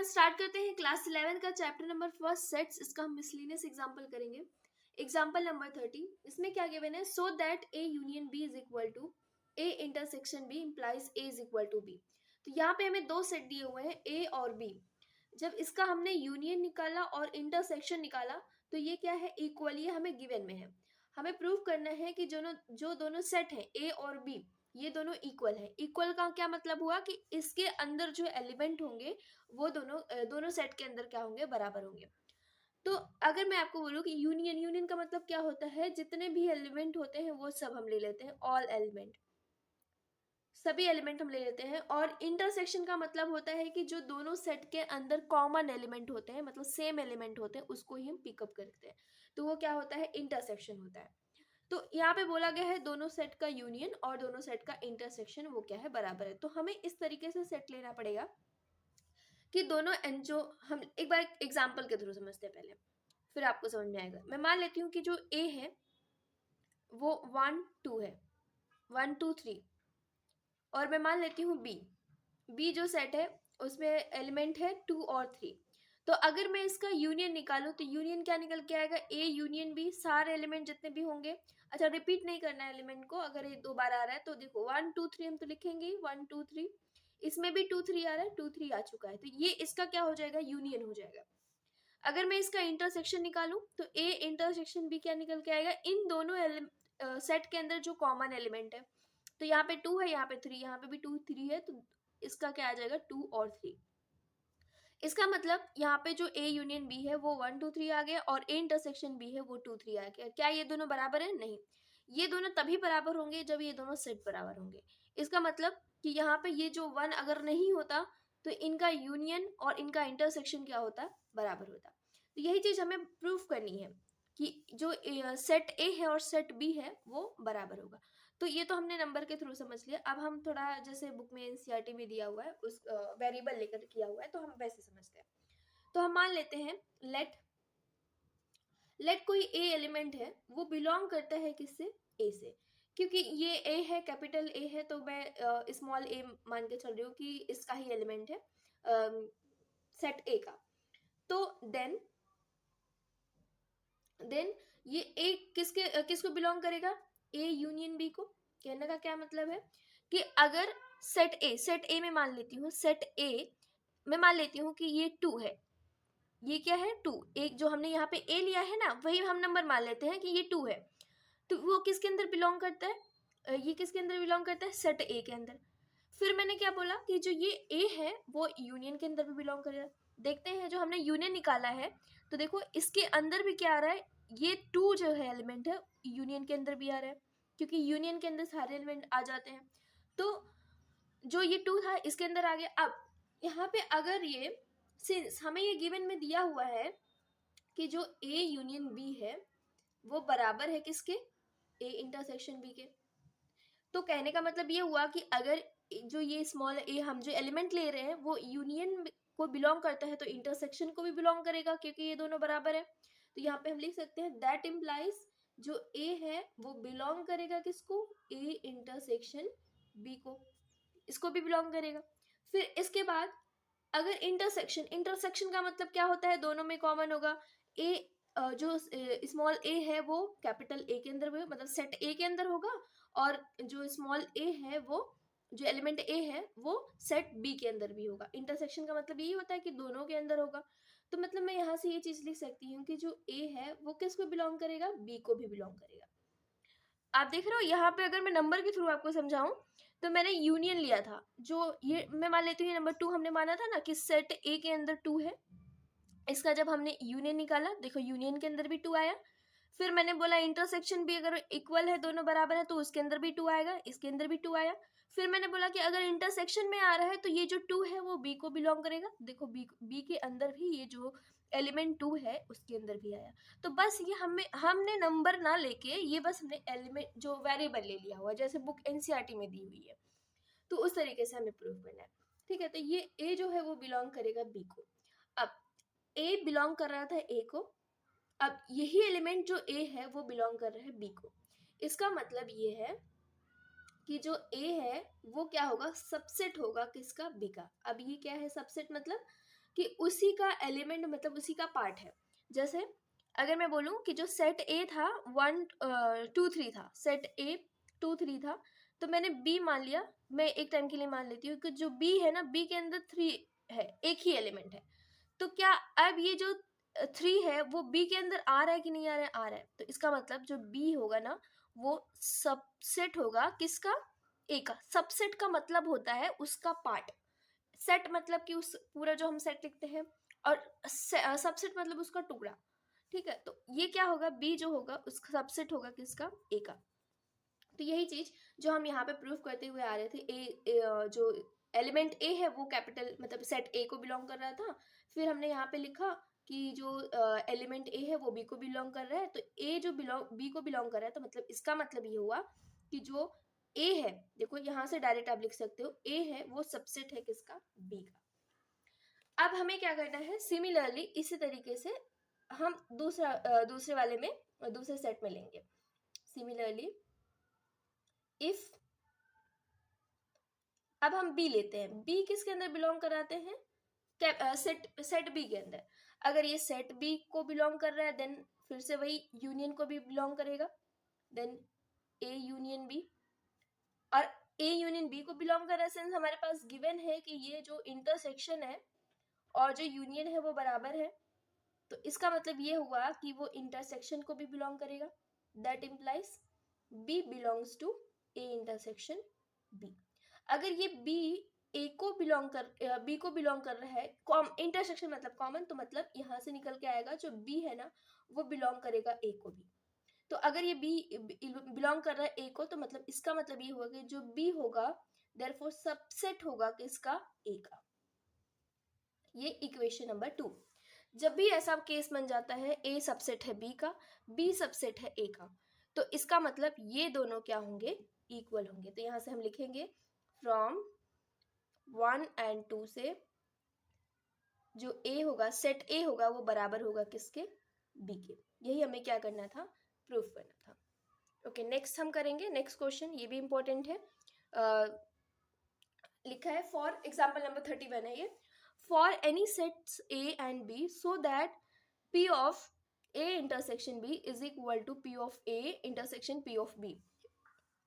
Start करते हैं class 11 का चैप्टर नंबर फर्स्ट सेट्स। इसका हम मिसलिनियस एग्जांपल करेंगे। एग्जांपल नंबर 30, इसमें क्या गिवन है, so that A union B is equal to A intersection B implies A is equal to B. तो यहाँ पे हमें दो सेट दिए हुए हैं ए और बी। जब इसका हमने यूनियन निकाला और इंटरसेक्शन निकाला तो ये क्या है, इक्वली हमें गिवन में है। हमें प्रूव करना है कि जो दोनों सेट हैं ए और बी ये दोनों इक्वल है। इक्वल का क्या मतलब हुआ कि इसके अंदर जो एलिमेंट होंगे वो दोनों सेट के अंदर क्या होंगे, बराबर होंगे। तो अगर मैं आपको बोलूँ कि यूनियन का मतलब क्या होता है, जितने भी एलिमेंट होते हैं वो सब हम ले लेते हैं, ऑल एलिमेंट, सभी एलिमेंट हम ले लेते हैं। और इंटरसेक्शन का मतलब होता है कि जो दोनों सेट के अंदर कॉमन एलिमेंट होते हैं, मतलब सेम एलिमेंट होते हैं, उसको ही हम पिकअप करते हैं। तो वो क्या होता है, इंटरसेक्शन होता है। तो यहाँ पे बोला गया है दोनों सेट का यूनियन और दोनों सेट का इंटरसेक्शन वो क्या है, बराबर है। तो हमें इस तरीके से सेट लेना पड़ेगा कि दोनों जो हम एक बार एग्जांपल के थ्रू समझते हैं पहले, फिर आपको समझ में आएगा। मैं मान लेती हूँ कि जो ए है वो 1 2 है, 1 2 3। और मैं मान लेती हूँ बी जो सेट है उसमें एलिमेंट है 2 और 3। तो अगर मैं इसका यूनियन निकालूं तो यूनियन क्या निकल के आएगा, ए यूनियन बी, सारे एलिमेंट जितने भी होंगे। अच्छा, रिपीट नहीं करना है एलिमेंट को, अगर ये 2 बार आ रहा है तो देखो 1 2 3 हम तो लिखेंगे 1 2 3। इसमें भी 2 3 आ रहा है, 2 3 आ चुका है, तो ये इसका क्या हो जाएगा, यूनियन हो जाएगा। अगर मैं इसका इंटरसेक्शन निकालूं तो ए इंटरसेक्शन बी क्या निकल के आएगा, इन दोनों सेट के अंदर जो कॉमन एलिमेंट है। तो यहाँ पे 2 है, यहाँ पे 3, यहाँ पे भी 2 3 है, तो इसका क्या आ जाएगा, 2 और 3। इसका मतलब यहाँ पे जो ए यूनियन बी है वो 1 2 3 आ गया और ए इंटरसेक्शन बी है वो 2 3 आ गया। क्या ये दोनों बराबर है? नहीं, ये दोनों तभी बराबर होंगे जब ये दोनों सेट बराबर होंगे। इसका मतलब कि यहाँ पे ये जो 1 अगर नहीं होता तो इनका यूनियन और इनका इंटरसेक्शन क्या होता, बराबर होता। तो यही चीज हमें प्रूफ करनी है कि जो सेट ए है और सेट बी है वो बराबर होगा। तो ये तो हमने नंबर के थ्रू समझ लिया। अब हम थोड़ा जैसे बुक में एनसीईआरटी में दिया हुआ है उस वेरिएबल लेकर किया हुआ है तो हम वैसे समझते हैं। तो हम मान लेते हैं लेट कोई ए एलिमेंट है, वो बिलोंग करता है किससे, ए से। क्योंकि ये ए है, कैपिटल ए है, तो मैं स्मॉल ए मान के चल रही हूँ कि इसका ही एलिमेंट है सेट ए का। तो देन ये ए किसको बिलोंग करेगा, ए यूनियन बी को। कहने का क्या मतलब है कि अगर सेट ए में मान लेती हूँ, सेट ए में मान लेती हूँ कि ये 2 है, ये क्या है 2, एक जो हमने यहाँ पे ए लिया है ना वही हम नंबर मान लेते हैं कि ये 2 है। तो वो किसके अंदर बिलोंग करता है, ये किसके अंदर बिलोंग करता है, सेट ए के अंदर। फिर मैंने क्या बोला कि जो ये ए है वो यूनियन के अंदर भी बिलोंग करेगा। देखते हैं जो हमने यूनियन निकाला है तो देखो इसके अंदर भी क्या आ रहा है, ये 2 जो है एलिमेंट है यूनियन के अंदर भी आ रहा है, क्योंकि यूनियन के अंदर सारे एलिमेंट आ जाते हैं। तो जो ये 2 था इसके अंदर आ गया। अब यहाँ पे अगर ये सिंस हमें ये गिवन में दिया हुआ है कि जो ए यूनियन बी है वो बराबर है किसके, ए इंटरसेक्शन बी के। तो कहने का मतलब ये हुआ कि अगर जो ये स्मॉल ए हम जो एलिमेंट ले रहे हैं वो यूनियन को बिलोंग करता है तो इंटरसेक्शन को भी बिलोंग करेगा, क्योंकि ये दोनों बराबर है। तो यहाँ पे हम लिख सकते हैं दैट इम्प्लाइज जो ए है वो बिलोंग करेगा किसको, ए इंटरसेक्शन बी को, इसको भी बिलोंग करेगा। फिर इसके बाद अगर इंटरसेक्शन का मतलब क्या होता है, दोनों में कॉमन होगा। ए जो स्मॉल ए है वो कैपिटल ए के अंदर भी मतलब सेट ए के अंदर होगा, और जो स्मॉल ए है वो जो एलिमेंट ए है वो सेट बी के अंदर भी होगा। इंटरसेक्शन का मतलब यही होता है कि दोनों के अंदर होगा। तो मतलब मैं यहाँ से ये चीज लिख सकती हूँ कि जो ए है वो किसको बिलोंग करेगा, बी को भी बिलोंग करेगा। आप देख रहे हो यहाँ पे अगर मैं नंबर के थ्रू आपको समझाऊं तो मैंने यूनियन लिया था, जो ये मैं मान लेती हूँ ये नंबर 2 हमने माना था ना कि सेट ए के अंदर 2 है। इसका जब हमने यूनियन निकाला देखो यूनियन के अंदर भी 2 आया। फिर मैंने बोला इंटरसेक्शन भी अगर इक्वल है, दोनों बराबर है, तो उसके अंदर भी 2 आएगा, इसके अंदर भी 2 आया। फिर मैंने बोला कि अगर इंटरसेक्शन में आ रहा है तो ये जो 2 है वो बी को बिलोंग करेगा। देखो बी के अंदर भी ये जो एलिमेंट 2 है उसके अंदर भी आया। तो बस ये हमने नंबर ना लेके ये बस हमने एलिमेंट जो वेरिएबल ले लिया हुआ, जैसे बुक एनसीईआरटी में दी हुई है, तो उस तरीके से हमें प्रूव करना है। ठीक है, तो ये ए जो है वो बिलोंग करेगा बी को। अब ए बिलोंग कर रहा था ए को, अब यही एलिमेंट जो ए है वो बिलोंग कर रहा है बी को। इसका मतलब ये है कि जो ए है वो क्या होगा, सबसेट होगा किसका, बी का। अब ये क्या है सबसेट, मतलब कि उसी का एलिमेंट मतलब उसी का पार्ट है। जैसे अगर मैं बोलूँ कि जो सेट ए था 1 2 3 था, सेट ए 2 3 था, तो मैंने बी मान लिया। मैं एक टाइम के लिए मान लेती हूँ कि जो बी है ना, बी के अंदर 3 है, एक ही एलिमेंट है। तो क्या अब ये जो 3 है वो बी के अंदर आ रहा है कि नहीं आ रहा है? आ रहा है। तो इसका मतलब जो बी होगा ना, वो सबसेट होगा किसका? ए का। सबसेट का मतलब होता है उसका पार्ट। सेट मतलब कि उस पूरा जो हम सेट लिखते हैं, और सबसेट मतलब उसका टुकड़ा। ठीक है, तो ये क्या होगा? बी जो होगा उसका सबसेट होगा किसका? ए का। तो यही चीज जो हम यहाँ पे प्रूफ करते हुए आ रहे थे, जो एलिमेंट ए है वो कैपिटल मतलब सेट ए को बिलोंग कर रहा था। फिर हमने यहाँ पे लिखा कि जो एलिमेंट ए है वो बी को बिलोंग कर रहा है, तो ए जो बी को बिलोंग कर रहा है, तो मतलब इसका मतलब ये हुआ कि जो ए है, देखो यहाँ से डायरेक्ट आप लिख सकते हो, ए है वो सबसेट है किसका? बी का। अब हमें क्या करना है? सिमिलरली इसी तरीके से हम दूसरे वाले में, दूसरे सेट में लेंगे। सिमिलरली इफ, अब हम बी लेते हैं। बी किसके अंदर बिलोंग कराते हैं? सेट बी के अंदर। अगर ये सेट बी को बिलोंग कर रहा है, देन फिर से वही यूनियन को भी बिलोंग करेगा, देन ए यूनियन बी। और ए यूनियन बी को बिलोंग कर रहा है, सिंस हमारे पास गिवन है कि ये जो इंटरसेक्शन है और जो यूनियन है वो बराबर है, तो इसका मतलब ये हुआ कि वो इंटरसेक्शन को भी बिलोंग करेगा। That implies B belongs to A intersection B. अगर ये बी ए को बिलोंग कर बी को बिलोंग कर रहा है, इंटरसेक्शन मतलब कॉमन, तो मतलब यहाँ से निकल के आएगा जो बी है ना वो बिलोंग करेगा ए को भी। तो अगर ये बी बिलोंग कर रहा है ए को, तो मतलब इसका मतलब ये हुआ कि जो बी होगा देयरफॉर सबसेट होगा किसका? ए का। ये इक्वेशन नंबर 2। जब भी ऐसा केस बन जाता है, ए सबसेट है बी का, बी सबसेट है ए का, तो इसका मतलब ये दोनों क्या होंगे? इक्वल होंगे। तो यहां से हम लिखेंगे फ्रॉम 1 एंड 2 से जो ए होगा, सेट ए होगा, वो बराबर होगा किसके? बी के। यही हमें क्या करना था? प्रूफ करना था। ओके, नेक्स्ट हम करेंगे नेक्स्ट क्वेश्चन, ये भी इंपॉर्टेंट है। लिखा है फॉर एग्जाम्पल नंबर 31 है ये। For any sets A and B so that P of A intersection B is equal to P of A intersection P of B।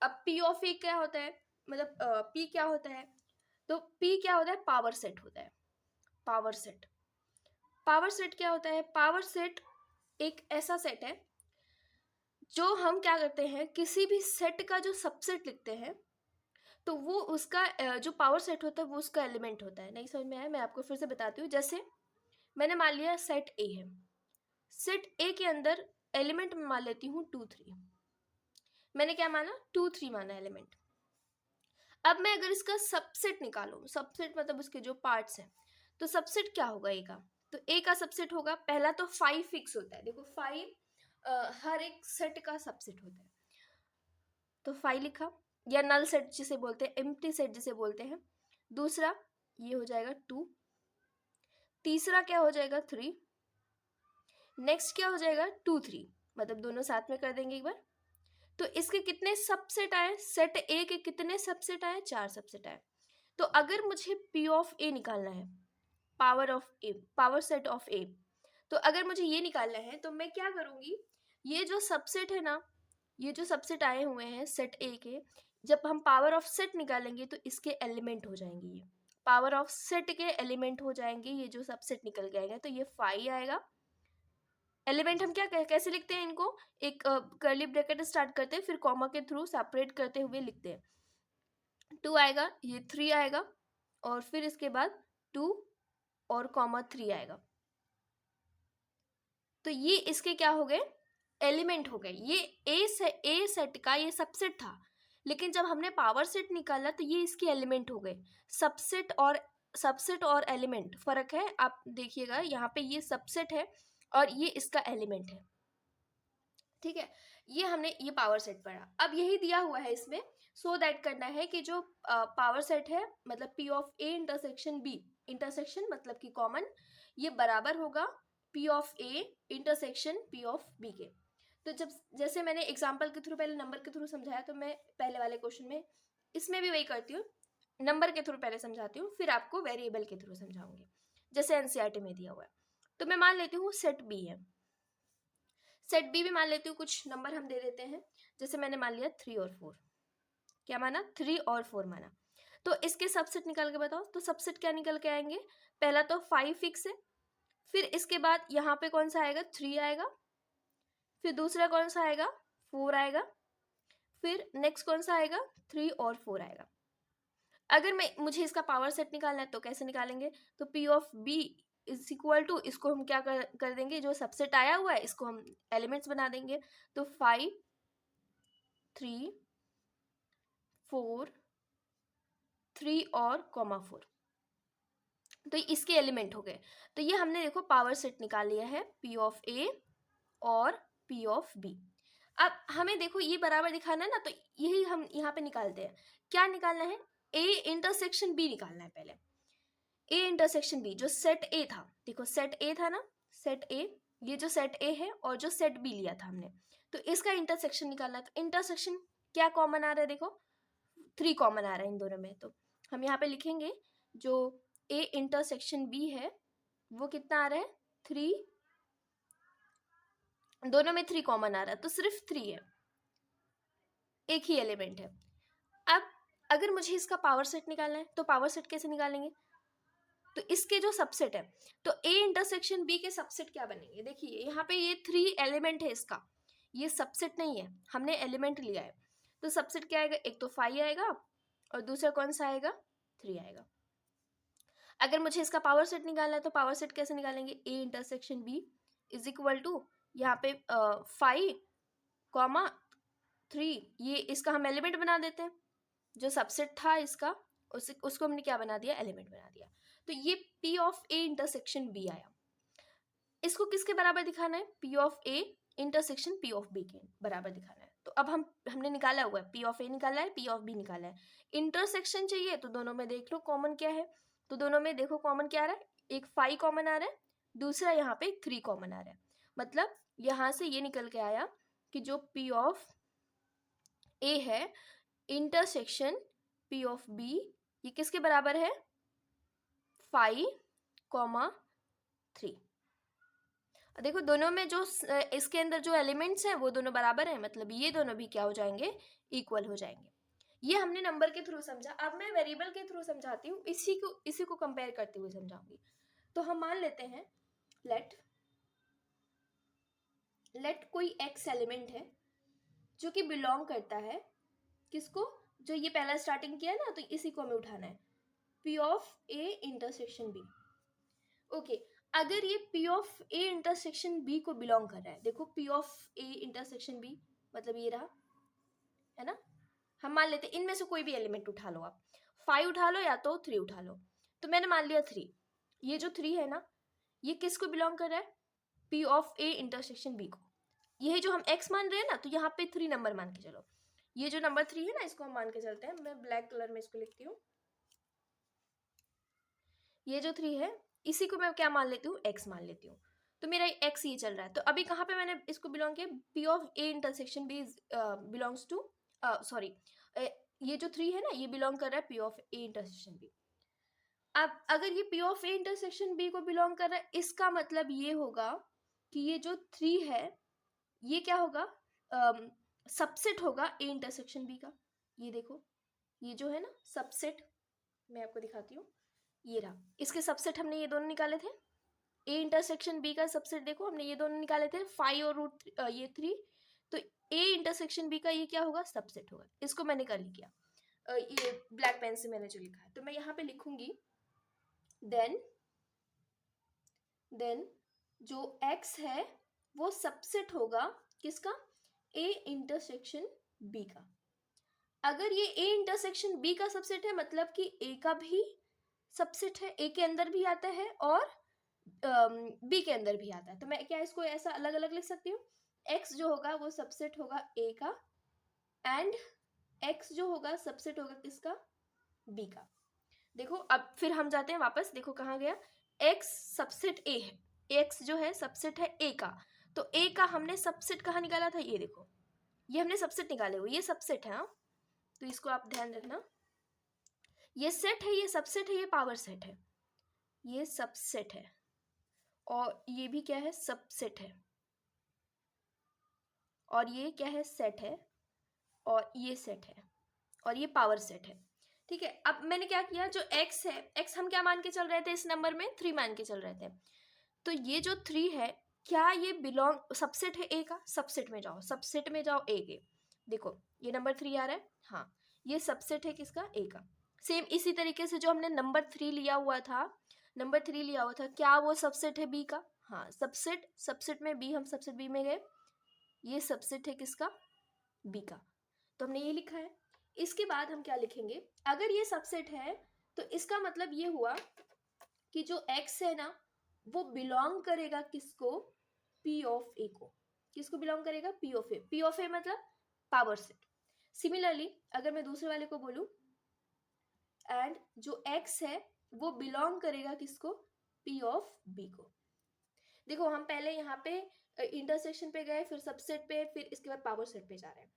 अब P of A क्या होता है? मतलब P क्या होता है? तो P क्या होता है? पावर सेट होता है। पावर सेट, पावर सेट क्या होता है? पावर सेट एक ऐसा सेट है जो हम क्या करते हैं, किसी भी सेट का जो सबसेट लिखते हैं, तो वो उसका जो पावर सेट होता है वो उसका एलिमेंट होता है। नहीं समझ में आया? मैं आपको फिर से बताती हूँ। जैसे मैंने मान लिया सेट ए है, सेट ए के अंदर एलिमेंट में मान लेती हूँ 2 3। मैंने क्या माना? 2 3 माना एलिमेंट। अब मैं अगर इसका सबसेट निकालूं, सबसेट मतलब उसके जो पार्ट्स हैं, तो सबसेट क्या होगा ए का? तो ए का सबसेट होगा, पहला तो 5 फिक्स होता है। देखो 5 हर एक सेट का सबसेट होता है, तो 5 लिखा, या नल सेट जिसे बोलते हैं, एम्प्टी सेट जिसे बोलते हैं। दूसरा ये हो जाएगा 2, तीसरा क्या हो जाएगा? 3, नेक्स्ट क्या हो जाएगा? 2 3, मतलब दोनों साथ में कर देंगे एक बार। तो इसके कितने सबसेट आए? सेट ए के कितने सबसेट आए? 4 सबसेट आए। तो अगर मुझे P ऑफ ए निकालना है, power of A, power set of A, तो अगर मुझे ये निकालना है तो मैं क्या करूंगी? ये जो सबसेट है ना, ये जो सबसेट आए हुए हैं सेट ए के, जब हम पावर ऑफ सेट निकालेंगे तो इसके एलिमेंट हो जाएंगे। ये पावर ऑफ सेट के एलिमेंट हो जाएंगे, ये जो सबसेट निकल के आएगा, तो ये 5 आएगा। एलिमेंट हम क्या कैसे लिखते हैं इनको? एक कर्ली ब्रैकेट स्टार्ट करते हैं, फिर कॉमा के थ्रू सेपरेट करते हुए लिखते हैं। 2 आएगा, ये 3 आएगा, और फिर इसके बाद 2 और कॉमा 3 आएगा। तो ये इसके क्या हो गए? एलिमेंट हो गए। ये ए सेट का ये सबसेट था, लेकिन जब हमने पावर सेट निकाला तो ये इसके एलिमेंट हो गए। सबसेट और एलिमेंट फर्क है, आप देखिएगा यहाँ पे ये सबसेट है और ये इसका एलिमेंट है। ठीक है, ये हमने ये पावर सेट पढ़ा। अब यही दिया हुआ है इसमें, सो दैट करना है कि जो पावर सेट है मतलब P of A intersection B, intersection मतलब कि कॉमन, ये बराबर होगा P of A intersection P of B के। तो जब जैसे मैंने एग्जाम्पल के थ्रू पहले नंबर के थ्रू समझाया, तो मैं पहले वाले क्वेश्चन में इसमें भी वही करती हूँ, नंबर के थ्रू पहले समझाती हूँ, फिर आपको वेरिएबल के थ्रू समझाऊंगी। जैसे एनसीईआरटी में दिया हुआ है। तो मैं मान लेती हूँ सेट बी है, सेट बी भी मान लेती हूँ, कुछ नंबर हम दे देते हैं, जैसे मैंने मान लिया 3 और 4। क्या माना? 3 और 4 माना। तो इसके सबसेट निकाल के बताओ। तो सबसेट क्या निकल के आएंगे? पहला तो 5 फिक्स है, फिर इसके बाद यहाँ पे कौन सा आएगा? 3 आएगा, फिर दूसरा कौन सा आएगा? 4 आएगा, फिर नेक्स्ट कौन सा आएगा? 3 और 4 आएगा। अगर मुझे इसका पावर सेट निकालना है तो कैसे निकालेंगे? तो P of B is equal to, इसको हम क्या कर देंगे, जो सबसेट आया हुआ है इसको हम एलिमेंट्स बना देंगे। तो 5 3 4 3 और कॉमा 4, तो इसके एलिमेंट हो गए। तो ये हमने देखो पावर सेट निकाल लिया है, पी ऑफ ए और पी ऑफ बी। अब हमें देखो ये बराबर दिखाना है ना, तो यही हम यहाँ पे निकालते हैं। क्या निकालना है? ए इंटरसेक्शन बी निकालना है पहले। ए इंटरसेक्शन बी, जो सेट ए था, देखो सेट ए था ना, सेट ए, ये जो सेट ए है और जो सेट बी लिया था हमने, तो इसका इंटरसेक्शन निकालना है। तो इंटरसेक्शन क्या कॉमन आ रहा है? देखो 3 कॉमन आ रहा है इन दोनों में। तो हम यहाँ पे लिखेंगे जो ए इंटरसेक्शन बी है वो कितना आ रहा है? 3, दोनों में 3 कॉमन आ रहा है, तो सिर्फ 3 है, एक ही एलिमेंट है। अब अगर मुझे इसका पावर सेट निकालना है तो पावर सेट कैसे निकालेंगे? तो इसके जो सबसेट है, तो ए इंटरसेक्शन बी के सबसेट क्या बनेंगे? देखिए यहाँ पे ये 3 एलिमेंट है, इसका ये सबसेट नहीं है, हमने एलिमेंट लिया है। तो सबसेट क्या आएगा? एक तो 5 आएगा और दूसरा कौन सा आएगा? 3 आएगा। अगर मुझे इसका पावर सेट निकालना है तो पावर सेट कैसे निकालेंगे? A intersection B is equal to यहाँ पे 5 कॉमा 3, ये इसका हम एलिमेंट बना देते हैं, जो सबसेट था इसका उसको हमने क्या बना दिया? एलिमेंट बना दिया। तो ये P of A intersection B आया। इसको किसके बराबर दिखाना है? P of A intersection P of B के बराबर दिखाना है। तो अब हमने निकाला हुआ है, पी ऑफ ए निकाला है, पी ऑफ बी निकाला है। इंटरसेक्शन चाहिए तो दोनों में देख लो कॉमन क्या है। तो दोनों में देखो कॉमन क्या आ रहा है? एक 5 कॉमन आ रहा है, दूसरा यहाँ पे 3 कॉमन आ रहा है। मतलब यहाँ से ये निकल के आया कि जो पी ऑफ ए है इंटरसेक्शन पी ऑफ बी, ये किसके बराबर है? 5 कॉमा 3। देखो दोनों में जो इसके अंदर जो एलिमेंट्स हैं वो दोनों बराबर हैं, मतलब ये दोनों भी क्या हो जाएंगे? इक्वल हो जाएंगे। ये हमने नंबर के थ्रू समझा। अब मैं वेरिएबल के थ्रू समझाती हूँ, इसी को कंपेयर करते हुए समझाऊंगी। तो हम मान लेते हैं लेट कोई एक्स एलिमेंट है जो कि बिलोंग करता है किसको? जो ये पहला स्टार्टिंग किया ना, तो इसी को हमें उठाना है, P of A intersection B. Okay, अगर ये P of A intersection B को बिलोंग कर रहा है, देखो P of A intersection B मतलब ये रहा, है ना। हम मान लेते इनमें से कोई भी एलिमेंट उठा लो, आप 5 उठा लो या तो 3 उठा लो। तो मैंने मान लिया 3, ये जो 3 है ना, ये किसको बिलोंग कर रहा है? P of A intersection B को। यही जो हम x मान रहे हैं ना, तो यहाँ पे 3 नंबर मान के चलो। ये जो नंबर 3 है ना, इसको हम मान के चलते हैं। मैं ब्लैक कलर में इसको लिखती हूँ। ये जो 3 है इसी को मैं क्या मान लेती हूँ? x मान लेती हूँ। तो मेरा x ये चल रहा है। तो अभी कहाँ पे मैंने इसको बिलोंग किया? p of a intersection b belongs to sorry, ये जो 3 है ना, ये बिलोंग कर रहा है p of a intersection b। अब अगर ये p of a intersection b को बिलोंग कर रहा है, इसका मतलब ये होगा कि ये जो 3 है ये क्या होगा? सबसेट होगा a इंटरसेक्शन b का। ये देखो, ये जो है ना सबसेट, मैं आपको दिखाती हूँ, ये रहा। इसके सबसेट हमने ये दोनों निकाले थे। ए इंटरसेक्शन बी का सबसेट देखो, हमने ये दोनों निकाले थे, 5 और रूट ये 3। तो ए इंटरसेक्शन बी का ये क्या होगा? सबसेट होगा। इसको मैंने कर लिया, ये ब्लैक पेन से मैंने जो लिखा है। तो मैं यहाँ पे लिखूंगी देन जो x है वो सबसेट होगा किसका? ए इंटरसेक्शन बी का। अगर ये ए इंटरसेक्शन बी का सबसेट है, मतलब कि ए का भी सबसेट है, ए के अंदर भी आता है और बी के अंदर भी आता है। तो मैं क्या इसको ऐसा अलग अलग लिख सकती हूँ? x जो होगा वो सबसेट होगा a का, एंड x जो होगा सबसेट होगा किसका? b का। देखो अब फिर हम जाते हैं वापस, देखो कहाँ गया? x सबसेट a है, x जो है सबसेट है a का। तो a का हमने सबसेट कहाँ निकाला था? ये देखो, ये हमने सबसेट निकाले हुए, ये सबसेट है। हाँ, तो इसको आप ध्यान रखना, ये सेट है, ये सबसेट है, ये पावर सेट है। ये सबसेट है, और ये भी क्या है, सबसेट है, और ये क्या है, सेट है, और ये सेट है, और ये पावर सेट है। ठीक है, अब मैंने क्या किया, जो x है, x हम क्या मान के चल रहे थे, इस नंबर में 3 मान के चल रहे थे। तो ये जो 3 है, क्या ये बिलोंग सबसेट है ए का? सबसेट में जाओ, सबसेट में जाओ ए के, देखो ये नंबर 3 आ रहा है, हाँ ये सबसेट है किसका, ए का। सेम इसी तरीके से जो हमने नंबर 3 लिया हुआ था, नंबर 3 लिया हुआ था, क्या वो सबसेट है बी का? हाँ सबसेट, सबसेट में बी, हम सबसेट बी में गए, ये सबसेट है किसका, बी का। तो हमने ये लिखा है। इसके बाद हम क्या लिखेंगे, अगर ये सबसेट है तो इसका मतलब ये हुआ कि जो x है ना, वो बिलोंग करेगा किसको, p ऑफ a को। किसको बिलोंग करेगा, p of a। p of a मतलब पावर सेट। सिमिलरली अगर मैं दूसरे वाले को बोलूं, एंड जो x है वो बिलोंग करेगा किसको, p ऑफ b को। देखो हम पहले यहाँ पे इंटरसेक्शन पे गए, फिर सबसेट पे, फिर इसके बाद पावर सेट पे जा रहे हैं।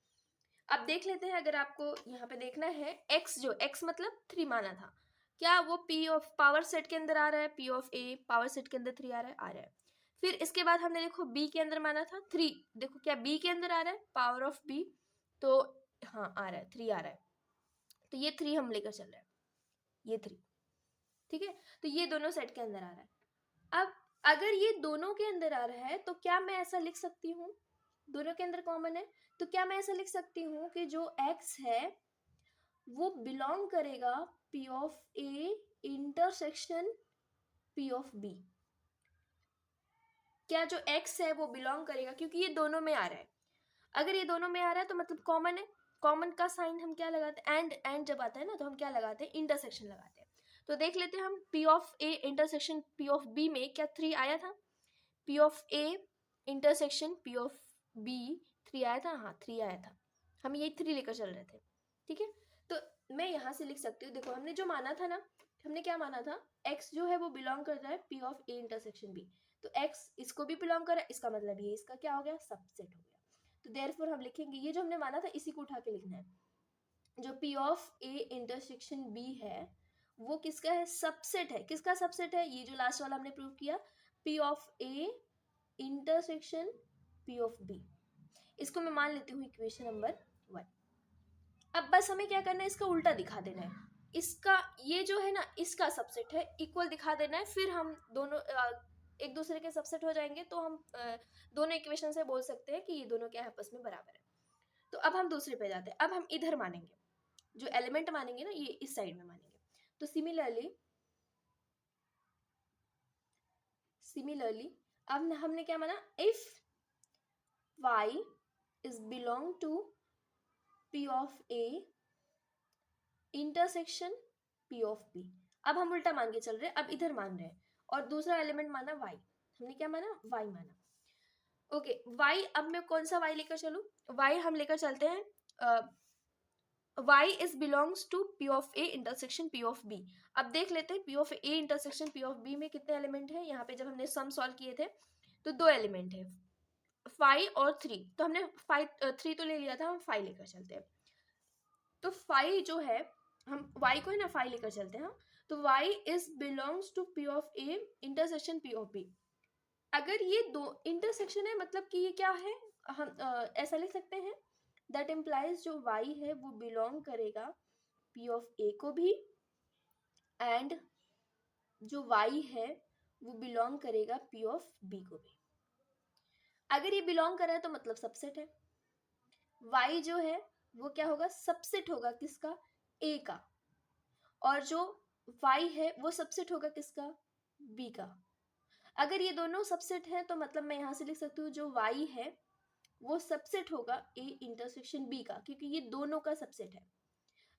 अब देख लेते हैं, अगर आपको यहाँ पे देखना है, x जो x मतलब 3 माना था, क्या वो p ऑफ पावर सेट के अंदर आ रहा है, p of a power set के अंदर 3 आ रहा है, आ रहा है। फिर इसके बाद हमने देखो b के अंदर माना था 3, देखो क्या b के अंदर आ रहा है, पावर ऑफ b, तो हाँ आ रहा है 3 आ रहा है, तो ये 3 हम लेकर चल रहे हैं, ये 3। ठीक है, तो ये दोनों सेट के अंदर आ रहा है। अब अगर ये दोनों के अंदर आ रहा है तो क्या मैं ऐसा लिख सकती हूँ, दोनों के अंदर कॉमन है, तो क्या मैं ऐसा लिख सकती हूँ कि जो x है वो बिलोंग करेगा p of a intersection p of b। क्या जो x है वो बिलोंग करेगा, क्योंकि ये दोनों में आ रहा है, अगर ये दोनों में आ रहा है तो मतलब कॉमन है। कॉमन का साइन हम क्या लगाते हैं, एंड जब आता है ना तो हम क्या लगाते हैं, इंटरसेक्शन लगाते हैं। तो देख लेते हैं हम, p of a intersection p of b में क्या 3 आया था, p of a intersection p of b 3 आया था, हाँ 3 आया था, हम ये 3 लेकर चल रहे थे। ठीक है, तो मैं यहाँ से लिख सकती हूँ, देखो हमने जो माना था ना, हमने क्या माना था, x जो है वो बिलोंग करता है p of a intersection b, तो x इसको भी बिलोंग कर रहा है, इसका मतलब ये इसका क्या हो गया, सबसेट हो गया। तो देयरफॉर हम लिखेंगे, ये जो हमने माना था इसी को उठा के लिखना है, जो p of a intersection b है वो किसका है, सबसेट है। किसका सबसेट है, ये जो लास्ट वाला हमने प्रूव किया, p of a intersection p of b। इसको मैं मान लेती हूँ इक्वेशन नंबर 1। अब बस हमें क्या करना है, इसका उल्टा दिखा देना है, इसका ये जो है ना इसका सबसेट है, इक्वल दिखा देना है, फिर हम दोनों एक दूसरे के सबसेट हो जाएंगे, तो हम दोनों इक्वेशन से बोल सकते हैं कि ये दोनों क्या आपस में बराबर है। तो अब हम दूसरे पे जाते हैं, अब हम इधर मानेंगे, जो एलिमेंट मानेंगे ना ये इस साइड में मानेंगे। तो सिमिलरली अब हमने क्या माना, if y is belong to p of a intersection p of b। अब हम उल्टा मान के चल रहे हैं, अब इधर मान रहे हैं, और दूसरा एलिमेंट माना y, हमने क्या माना, y माना। ओके y, अब मैं कौन सा y लेकर चलूं, y हम लेकर चलते हैं y is belongs to p of a intersection p of b। अब देख लेते हैं p of a intersection p of b में कितने एलिमेंट हैं, यहाँ पे जब हमने सम सॉल्व किए थे तो 2 एलिमेंट है, 5 और 3, तो हमने 3 तो ले लिया था, हम 5 लेकर चलते हैं। तो 5 जो है, हम y को है ना 5 लेकर चलते हैं, तो y is belongs to p of a intersection p of b। अगर ये दो इंटरसेक्शन है मतलब कि ये क्या है, हम ऐसा लिख सकते हैं, दैट इम्प्लाइज जो y है वो बिलोंग करेगा p ऑफ a को भी, एंड जो y है वो बिलोंग करेगा p ऑफ b को भी। अगर ये बिलोंग कर रहा है तो मतलब सबसेट है, y जो है वो क्या होगा, सबसेट होगा किसका, a का, और जो y है वो सबसेट होगा किसका, b का। अगर ये दोनों सबसेट है तो मतलब मैं यहाँ से लिख सकती हूँ, जो y है वो सबसेट होगा a इंटरसेक्शन b का, क्योंकि ये दोनों का सबसेट है।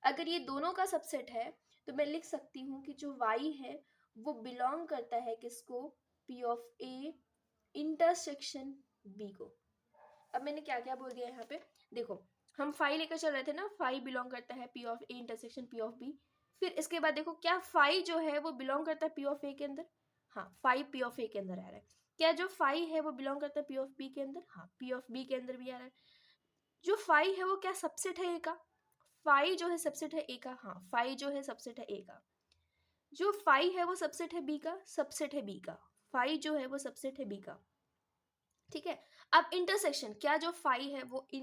अगर ये दोनों का सबसेट है तो मैं लिख सकती हूँ कि जो y है वो बिलोंग करता है किसको, p of a intersection b को। अब मैंने क्या क्या बोल दिया यहाँ पे, देखो हम 5 लेकर चल रहे थे ना, 5 बिलोंग करता है p of a intersection p of b। फिर इसके बाद देखो क्या 5 जो है वो बिलोंग करता है p ऑफ a के अंदर, हाँ 5 p ऑफ a के अंदर आ रहा है। क्या जो 5 है वो बिलोंग करता है p ऑफ b के अंदर, हाँ p ऑफ b के अंदर भी आ रहा है। जो 5 है वो क्या सबसेट है a का, 5 जो है सबसेट है a का, हाँ 5 जो है सबसेट है a का। जो फाई है वो सबसेट है बी का, सबसेट है बी का, फाई जो है वो सबसेट है बी का, ठीक है। अब इंटरसेक्शन, क्या जो फाई है वो ए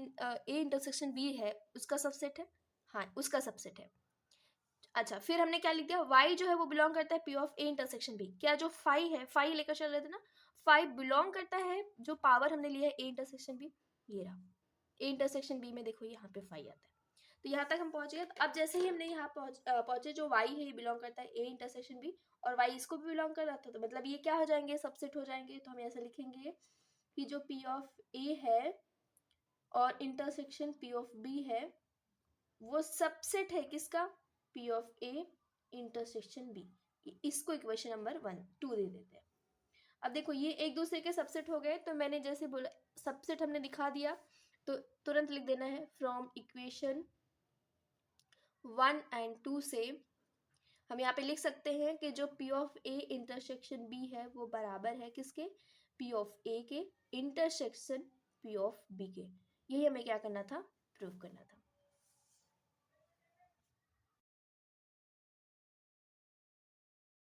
इंटरसेक्शन बी है उसका सबसेट है, हाँ उसका सबसेट है। अच्छा फिर हमने क्या लिख दिया, y जो है वो बिलोंग करता है p of a intersection b, क्या जो फाई है, फाई लेकर चल रहे थे ना, फाई बिलोंग करता है, जो पावर हमने लिया है a इंटरसेक्शन b, ये रहा a इंटरसेक्शन b में, देखो यहाँ पे फाई आता है। तो यहाँ तक हम पहुंच गए। अब जैसे ही हमने यहाँ पहुंचे, जो y है ये बिलोंग करता है a इंटरसेक्शन b और y इसको भी बिलोंग कर रहा था, तो मतलब ये क्या हो जाएंगे, सबसेट हो जाएंगे। तो हम ऐसा लिखेंगे कि जो p ऑफ a है और इंटरसेक्शन p ऑफ b है वो सबसेट है किसका, p of a intersection b। इसको इक्वेशन नंबर 2 दे देते हैं। अब देखो ये एक दूसरे के सबसेट हो गए, तो मैंने जैसे बोला सबसेट हमने दिखा दिया, तो तुरंत लिख देना है फ्रॉम इक्वेशन 1 एंड 2 से हम यहाँ पे लिख सकते हैं कि जो p of a intersection b है वो बराबर है किसके, p ऑफ a के इंटरसेक्शन p ऑफ b के। यही हमें क्या करना था, प्रूव करना था।